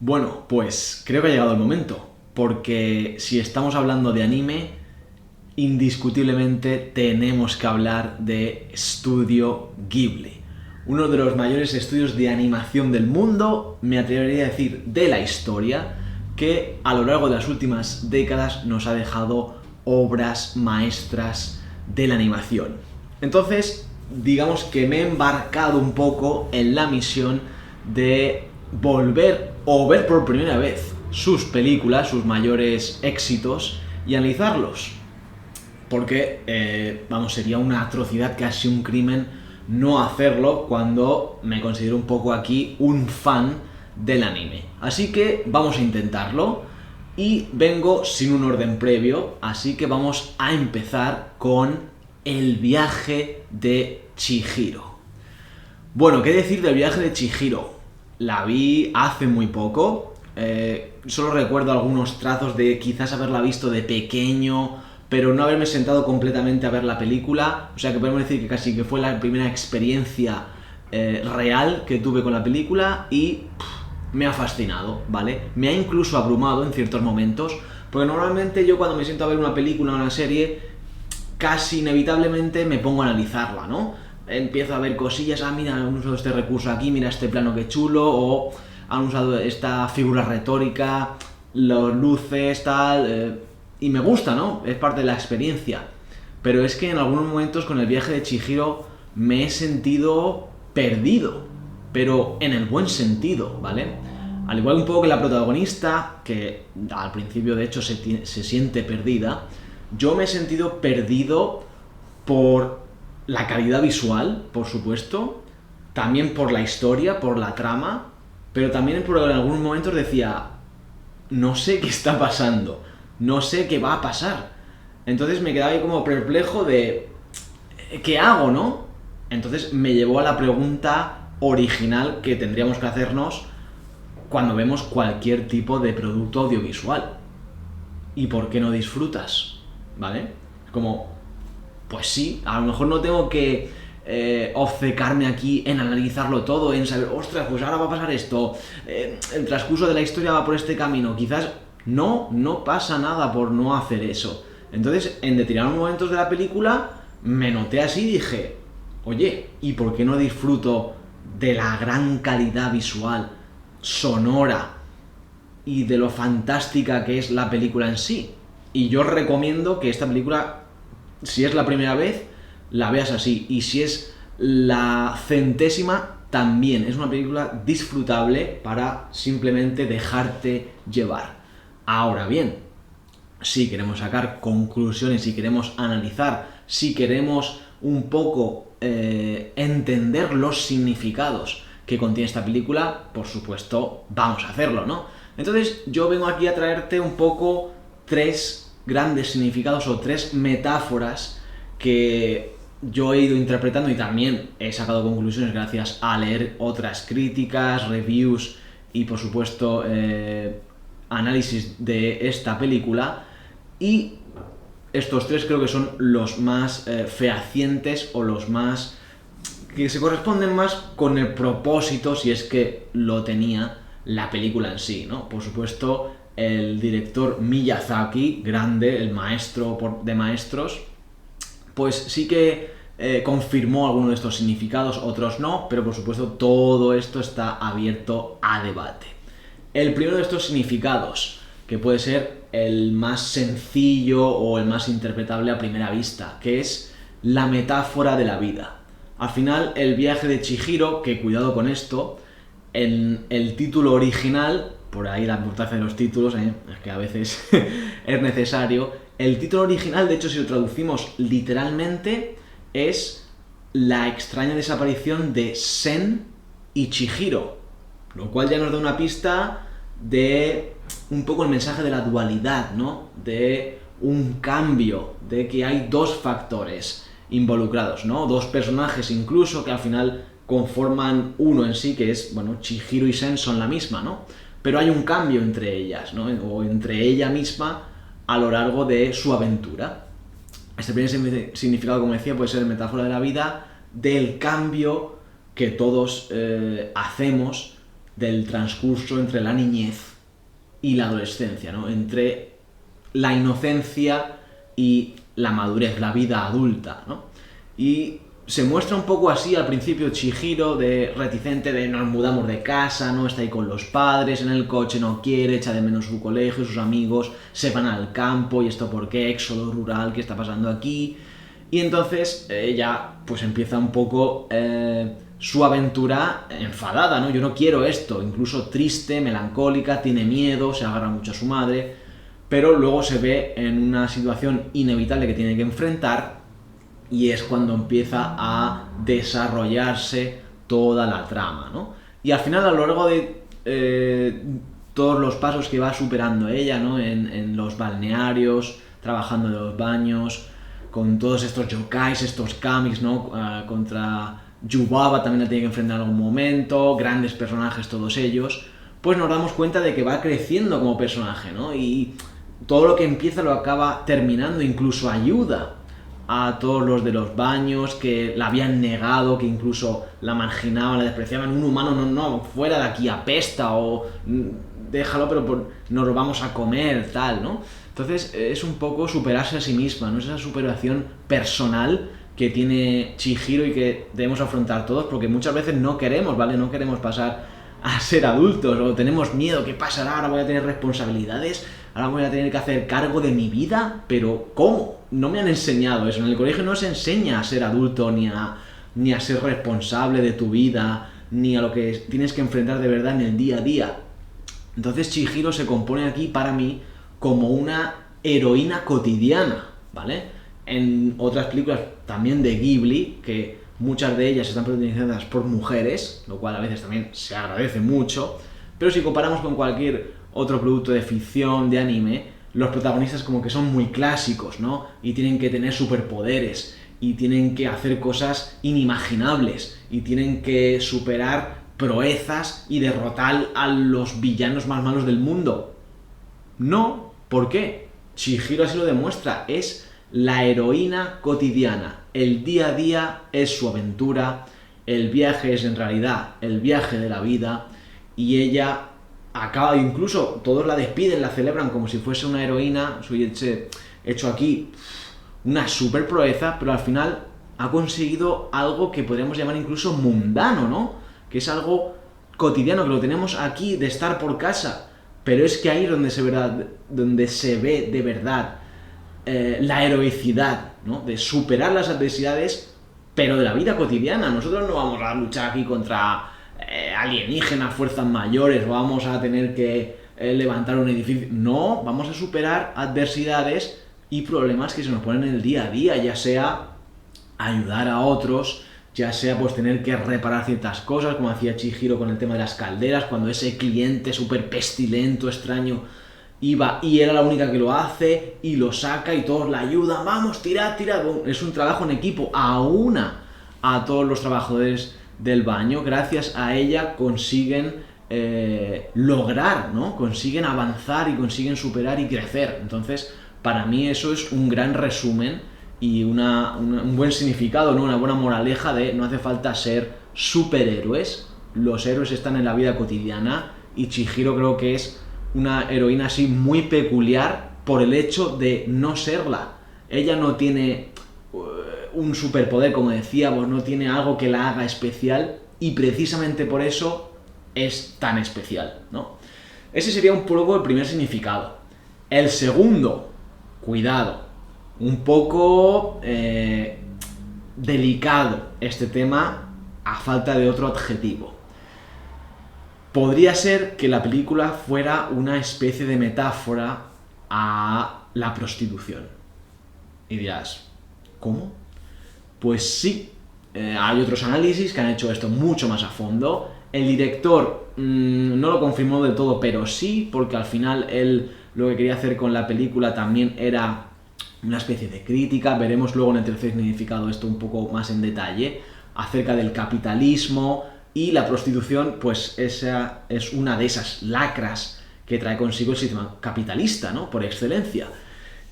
Bueno, pues creo que ha llegado el momento, porque si estamos hablando de anime, indiscutiblemente tenemos que hablar de Estudio Ghibli, uno de los mayores estudios de animación del mundo, me atrevería a decir de la historia, que a lo largo de las últimas décadas nos ha dejado obras maestras de la animación. Entonces, digamos que me he embarcado un poco en la misión de volver o ver por primera vez sus películas, sus mayores éxitos y analizarlos. Porque, sería una atrocidad, casi un crimen, no hacerlo cuando me considero un poco aquí un fan del anime. Así que vamos a intentarlo y vengo sin un orden previo, así que vamos a empezar con el viaje de Chihiro. Bueno, ¿qué decir del viaje de Chihiro? La vi hace muy poco, solo recuerdo algunos trazos de quizás haberla visto de pequeño, pero no haberme sentado completamente a ver la película, o sea que podemos decir que casi que fue la primera experiencia real que tuve con la película y me ha fascinado, ¿vale? Me ha incluso abrumado en ciertos momentos, porque normalmente yo cuando me siento a ver una película o una serie, casi inevitablemente me pongo a analizarla, ¿no? Empiezo a ver cosillas, mira, han usado este recurso aquí, mira este plano que chulo, o han usado esta figura retórica, los luces, tal, y me gusta, ¿no? Es parte de la experiencia. Pero es que en algunos momentos con el viaje de Chihiro me he sentido perdido, pero en el buen sentido, ¿vale? Al igual un poco que la protagonista, que al principio de hecho se siente perdida, yo me he sentido perdido por la calidad visual, por supuesto, también por la historia, por la trama, pero también porque en algunos momentos decía, no sé qué está pasando, no sé qué va a pasar. Entonces me quedaba ahí como perplejo de, ¿qué hago, no? Entonces me llevó a la pregunta original que tendríamos que hacernos cuando vemos cualquier tipo de producto audiovisual. ¿Y por qué no disfrutas? ¿Vale? Como, pues sí, a lo mejor no tengo que obcecarme aquí en analizarlo todo, en saber, ostras, pues ahora va a pasar esto, el transcurso de la historia va por este camino, quizás no pasa nada por no hacer eso. Entonces, en determinados momentos de la película, me noté así y dije, oye, ¿y por qué no disfruto de la gran calidad visual, sonora y de lo fantástica que es la película en sí? Y yo recomiendo que esta película, si es la primera vez, la veas así. Y si es la centésima, también. Es una película disfrutable para simplemente dejarte llevar. Ahora bien, si queremos sacar conclusiones, si queremos analizar, si queremos un poco entender los significados que contiene esta película, por supuesto, vamos a hacerlo, ¿no? Entonces, yo vengo aquí a traerte un poco tres grandes significados o tres metáforas que yo he ido interpretando y también he sacado conclusiones gracias a leer otras críticas, reviews y por supuesto análisis de esta película. Y estos tres creo que son los más fehacientes o los más que se corresponden más con el propósito, si es que lo tenía la película en sí, ¿no? Por supuesto, el director Miyazaki, grande, el maestro de maestros, pues sí que confirmó algunos de estos significados, otros no, pero por supuesto todo esto está abierto a debate. El primero de estos significados, que puede ser el más sencillo o el más interpretable a primera vista, que es la metáfora de la vida. Al final, el viaje de Chihiro, que cuidado con esto, en el título original, por ahí la importancia de los títulos, es que a veces es necesario, el título original, de hecho, si lo traducimos literalmente, es la extraña desaparición de Sen y Chihiro, lo cual ya nos da una pista de un poco el mensaje de la dualidad, ¿no? De un cambio, de que hay dos factores involucrados, ¿no? Dos personajes incluso que al final conforman uno en sí, que es, bueno, Chihiro y Sen son la misma, ¿no? Pero hay un cambio entre ellas, ¿no? O entre ella misma a lo largo de su aventura. Este primer significado, como decía, puede ser metáfora de la vida, del cambio que todos hacemos del transcurso entre la niñez y la adolescencia, ¿no? Entre la inocencia y la madurez, la vida adulta, ¿no? Y se muestra un poco así al principio Chihiro, de reticente, de nos mudamos de casa, no está ahí con los padres, en el coche no quiere, echa de menos su colegio, sus amigos, se van al campo, y esto por qué, éxodo rural, ¿qué está pasando aquí? Y entonces ella pues empieza un poco su aventura enfadada, ¿no? Yo no quiero esto, incluso triste, melancólica, tiene miedo, se agarra mucho a su madre, pero luego se ve en una situación inevitable que tiene que enfrentar, y es cuando empieza a desarrollarse toda la trama, ¿no? Y al final, a lo largo de todos los pasos que va superando ella, ¿no? En los balnearios, trabajando en los baños, con todos estos yokais, estos kamiks, ¿no? Contra Yubaba también la tiene que enfrentar en algún momento, grandes personajes todos ellos, pues nos damos cuenta de que va creciendo como personaje, ¿no? Y todo lo que empieza lo acaba terminando, incluso ayuda a todos los de los baños que la habían negado, que incluso la marginaban, la despreciaban. Un humano, no, fuera de aquí, apesta, o déjalo, pero nos lo vamos a comer, tal, ¿no? Entonces es un poco superarse a sí misma, ¿no? Es esa superación personal que tiene Chihiro y que debemos afrontar todos, porque muchas veces no queremos, ¿vale? No queremos pasar a ser adultos, o tenemos miedo, ¿qué pasará? Ahora voy a tener responsabilidades, ahora voy a tener que hacer cargo de mi vida, pero ¿cómo? No me han enseñado eso. En el colegio no se enseña a ser adulto, ni a ser responsable de tu vida, ni a lo que tienes que enfrentar de verdad en el día a día. Entonces Chihiro se compone aquí, para mí, como una heroína cotidiana, ¿vale? En otras películas también de Ghibli, que muchas de ellas están protagonizadas por mujeres, lo cual a veces también se agradece mucho, pero si comparamos con cualquier otro producto de ficción, de anime, los protagonistas como que son muy clásicos, ¿no? Y tienen que tener superpoderes, y tienen que hacer cosas inimaginables, y tienen que superar proezas y derrotar a los villanos más malos del mundo. No, ¿por qué? Chihiro así lo demuestra, es la heroína cotidiana, el día a día es su aventura, el viaje es en realidad el viaje de la vida, y ella acaba, incluso todos la despiden, la celebran como si fuese una heroína, soy hecho aquí una super proeza, pero al final ha conseguido algo que podríamos llamar incluso mundano, ¿no? Que es algo cotidiano, que lo tenemos aquí, de estar por casa, pero es que ahí es donde se ve de verdad la heroicidad, ¿no? De superar las adversidades, pero de la vida cotidiana. Nosotros no vamos a luchar aquí contra alienígenas, fuerzas mayores, o vamos a tener que levantar un edificio. No, vamos a superar adversidades y problemas que se nos ponen en el día a día, ya sea ayudar a otros, ya sea pues tener que reparar ciertas cosas, como hacía Chihiro con el tema de las calderas, cuando ese cliente súper pestilento, extraño, iba y era la única que lo hace y lo saca y todos la ayudan, vamos, tirad. Es un trabajo en equipo, aúna a todos los trabajadores del baño. Gracias a ella consiguen lograr, ¿no? Consiguen avanzar y consiguen superar y crecer. Entonces, para mí eso es un gran resumen y un buen significado, ¿no? Una buena moraleja de no hace falta ser superhéroes, los héroes están en la vida cotidiana, y Chihiro creo que es una heroína así muy peculiar por el hecho de no serla. Ella no tiene un superpoder, como decíamos, no tiene algo que la haga especial, y precisamente por eso es tan especial, ¿no? Ese sería un poco el primer significado. El segundo, cuidado, un poco delicado este tema a falta de otro adjetivo. Podría ser que la película fuera una especie de metáfora a la prostitución. Y dirás, ¿cómo? Pues sí, hay otros análisis que han hecho esto mucho más a fondo. El director no lo confirmó del todo, pero sí, porque al final él lo que quería hacer con la película también era una especie de crítica. Veremos luego en el tercer significado esto un poco más en detalle, acerca del capitalismo. Y la prostitución, pues esa es una de esas lacras que trae consigo el sistema capitalista, ¿no? Por excelencia.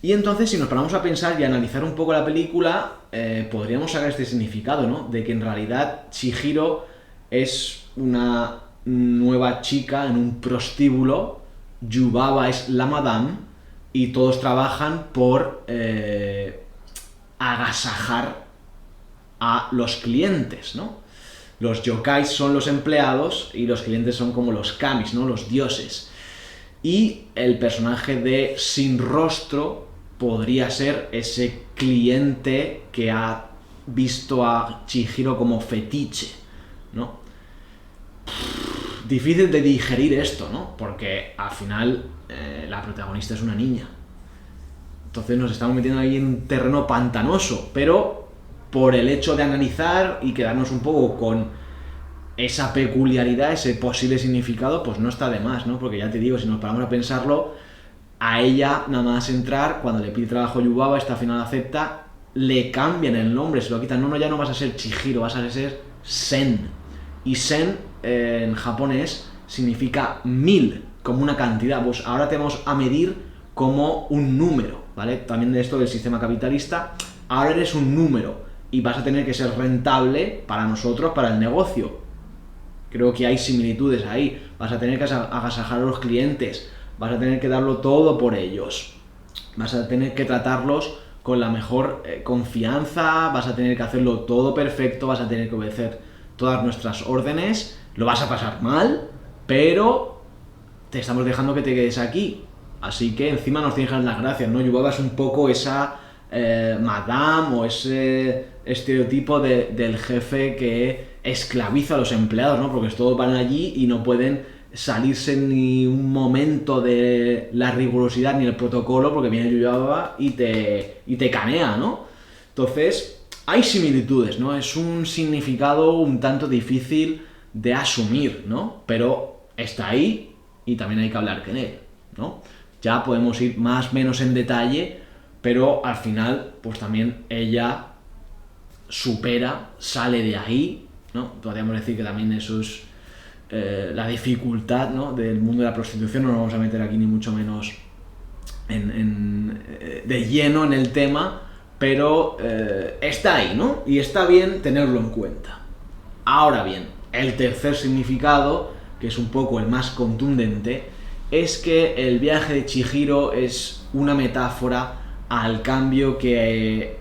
Y entonces, si nos paramos a pensar y a analizar un poco la película, podríamos sacar este significado, ¿no? De que en realidad Chihiro es una nueva chica en un prostíbulo, Yubaba es la madame y todos trabajan por agasajar a los clientes, ¿no? Los yokais son los empleados y los clientes son como los kamis, ¿no? Los dioses. Y el personaje de Sin Rostro podría ser ese cliente que ha visto a Chihiro como fetiche, ¿no? Difícil de digerir esto, ¿no? Porque al final la protagonista es una niña. Entonces nos estamos metiendo ahí en un terreno pantanoso, pero por el hecho de analizar y quedarnos un poco con esa peculiaridad, ese posible significado, pues no está de más, ¿no? Porque ya te digo, si nos paramos a pensarlo, a ella nada más entrar, cuando le pide trabajo Yubaba, esta al final acepta, le cambian el nombre, se lo quitan. No, ya no vas a ser Chihiro, vas a ser Sen. Y Sen en japonés significa 1000, como una cantidad. Pues ahora te vamos a medir como un número, ¿vale? También de esto del sistema capitalista, ahora eres un número y vas a tener que ser rentable para nosotros, para el negocio. Creo que hay similitudes ahí. Vas a tener que agasajar a los clientes, vas a tener que darlo todo por ellos, vas a tener que tratarlos con la mejor confianza, vas a tener que hacerlo todo perfecto, vas a tener que obedecer todas nuestras órdenes, lo vas a pasar mal, pero te estamos dejando que te quedes aquí. Así que encima nos tienes que dar las gracias, ¿no? Yubaba es un poco esa madame o ese estereotipo del jefe que esclaviza a los empleados, ¿no? Porque todos van allí y no pueden salirse ni un momento de la rigurosidad ni el protocolo, porque viene Yubaba y te canea, ¿no? Entonces, hay similitudes, ¿no? Es un significado un tanto difícil de asumir, ¿no? Pero está ahí y también hay que hablar con él, ¿no? Ya podemos ir más o menos en detalle, pero al final, pues también ella supera, sale de ahí, ¿no? Podríamos decir que también eso es la dificultad, ¿no? Del mundo de la prostitución. No nos vamos a meter aquí ni mucho menos de lleno en el tema, pero está ahí, ¿no? Y está bien tenerlo en cuenta. Ahora bien, el tercer significado, que es un poco el más contundente, es que el viaje de Chihiro es una metáfora al cambio que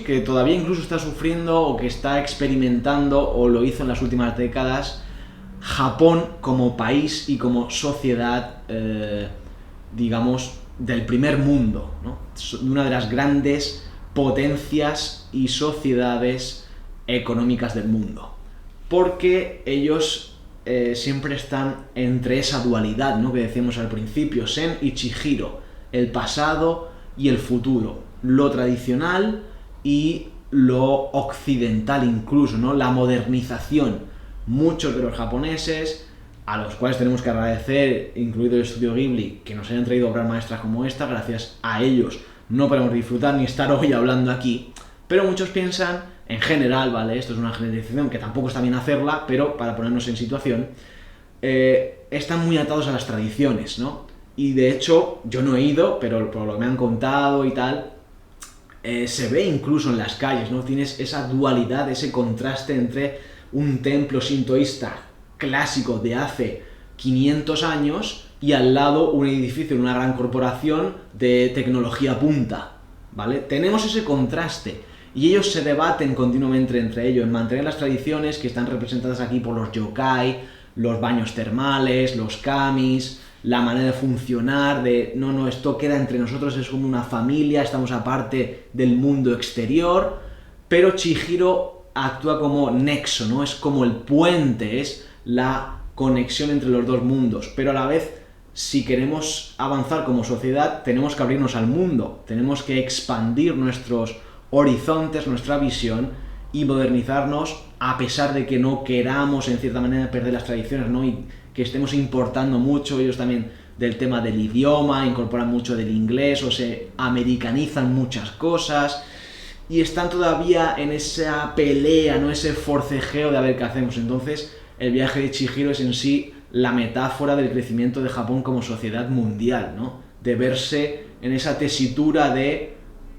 que todavía incluso está sufriendo o que está experimentando o lo hizo en las últimas décadas Japón como país y como sociedad, digamos, del primer mundo, ¿no? Una de las grandes potencias y sociedades económicas del mundo. Porque ellos siempre están entre esa dualidad, ¿no? Que decíamos al principio, Sen y Chihiro, el pasado y el futuro, lo tradicional y lo occidental incluso, ¿no? La modernización. Muchos de los japoneses, a los cuales tenemos que agradecer, incluido el estudio Ghibli, que nos hayan traído obras maestras como esta, gracias a ellos no podemos disfrutar ni estar hoy hablando aquí, pero muchos piensan, en general, ¿vale? Esto es una generalización que tampoco está bien hacerla, pero para ponernos en situación, están muy atados a las tradiciones, ¿no? Y de hecho, yo no he ido, pero por lo que me han contado y tal, se ve incluso en las calles, ¿no? Tienes esa dualidad, ese contraste entre un templo sintoísta clásico de hace 500 años y al lado un edificio de una gran corporación de tecnología punta, ¿vale? Tenemos ese contraste y ellos se debaten continuamente entre ellos en mantener las tradiciones que están representadas aquí por los yokai, los baños termales, los kamis, la manera de funcionar, de no, esto queda entre nosotros, es como una familia, estamos aparte del mundo exterior, pero Chihiro actúa como nexo, ¿no? Es como el puente, es la conexión entre los dos mundos, pero a la vez, si queremos avanzar como sociedad, tenemos que abrirnos al mundo, tenemos que expandir nuestros horizontes, nuestra visión y modernizarnos a pesar de que no queramos en cierta manera perder las tradiciones, ¿no? Y que estemos importando mucho, ellos también del tema del idioma, incorporan mucho del inglés o se americanizan muchas cosas y están todavía en esa pelea, ¿no? Ese forcejeo de a ver qué hacemos. Entonces el viaje de Chihiro es en sí la metáfora del crecimiento de Japón como sociedad mundial, ¿no? De verse en esa tesitura de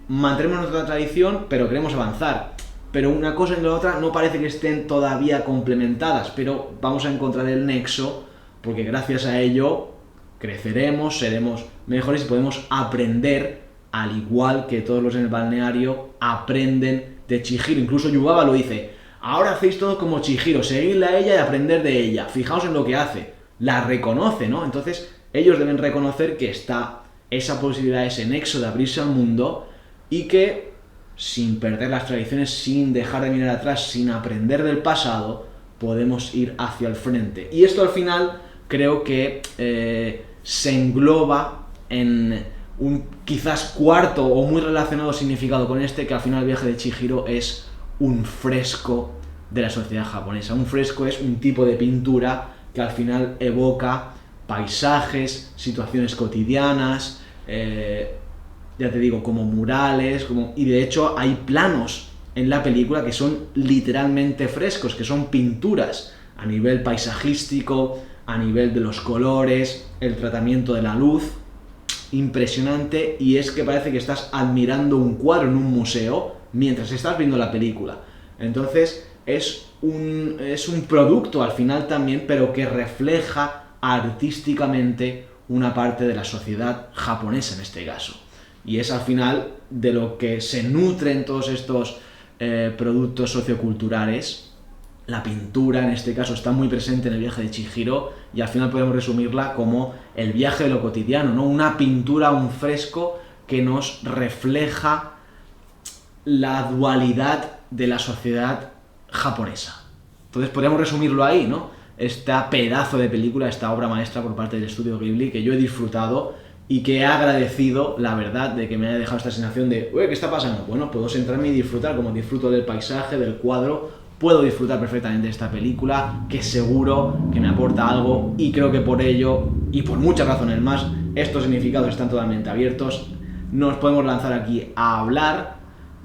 mantenemos nuestra tradición pero queremos avanzar. pero una cosa y la otra no parece que estén todavía complementadas, pero vamos a encontrar el nexo, porque gracias a ello creceremos, seremos mejores y podemos aprender, al igual que todos los en el balneario aprenden de Chihiro. Incluso Yubaba lo dice: ahora hacéis todo como Chihiro, seguidle a ella y aprender de ella, fijaos en lo que hace, la reconoce, ¿no? Entonces ellos deben reconocer que está esa posibilidad, ese nexo de abrirse al mundo, y que sin perder las tradiciones, sin dejar de mirar atrás, sin aprender del pasado, podemos ir hacia el frente. Y esto al final creo que se engloba en un quizás cuarto o muy relacionado significado con este, que al final el viaje de Chihiro es un fresco de la sociedad japonesa. Un fresco es un tipo de pintura que al final evoca paisajes, situaciones cotidianas, ya te digo, como murales, y de hecho hay planos en la película que son literalmente frescos, que son pinturas a nivel paisajístico, a nivel de los colores, el tratamiento de la luz, impresionante, y es que parece que estás admirando un cuadro en un museo mientras estás viendo la película. Entonces es un producto al final también, pero que refleja artísticamente una parte de la sociedad japonesa en este caso. Y es al final de lo que se nutren todos estos productos socioculturales. La pintura en este caso está muy presente en el viaje de Chihiro, y al final podemos resumirla como el viaje de lo cotidiano, ¿no? Una pintura, un fresco que nos refleja la dualidad de la sociedad japonesa. Entonces podríamos resumirlo ahí, ¿no? Este pedazo de película, esta obra maestra por parte del estudio Ghibli, que yo he disfrutado y que he agradecido, la verdad, de que me haya dejado esta sensación de ¿qué está pasando? Bueno, puedo sentarme y disfrutar, como disfruto del paisaje, del cuadro. Puedo disfrutar perfectamente de esta película, que seguro que me aporta algo, y creo que por ello, y por muchas razones más, estos significados están totalmente abiertos. Nos podemos lanzar aquí a hablar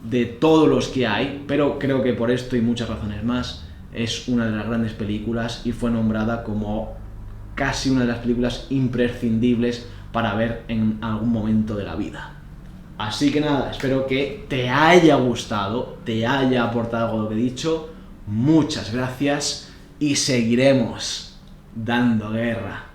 de todos los que hay, pero creo que por esto y muchas razones más es una de las grandes películas, y fue nombrada como casi una de las películas imprescindibles para ver en algún momento de la vida. Así que nada, espero que te haya gustado, te haya aportado algo de lo que he dicho. Muchas gracias y seguiremos dando guerra.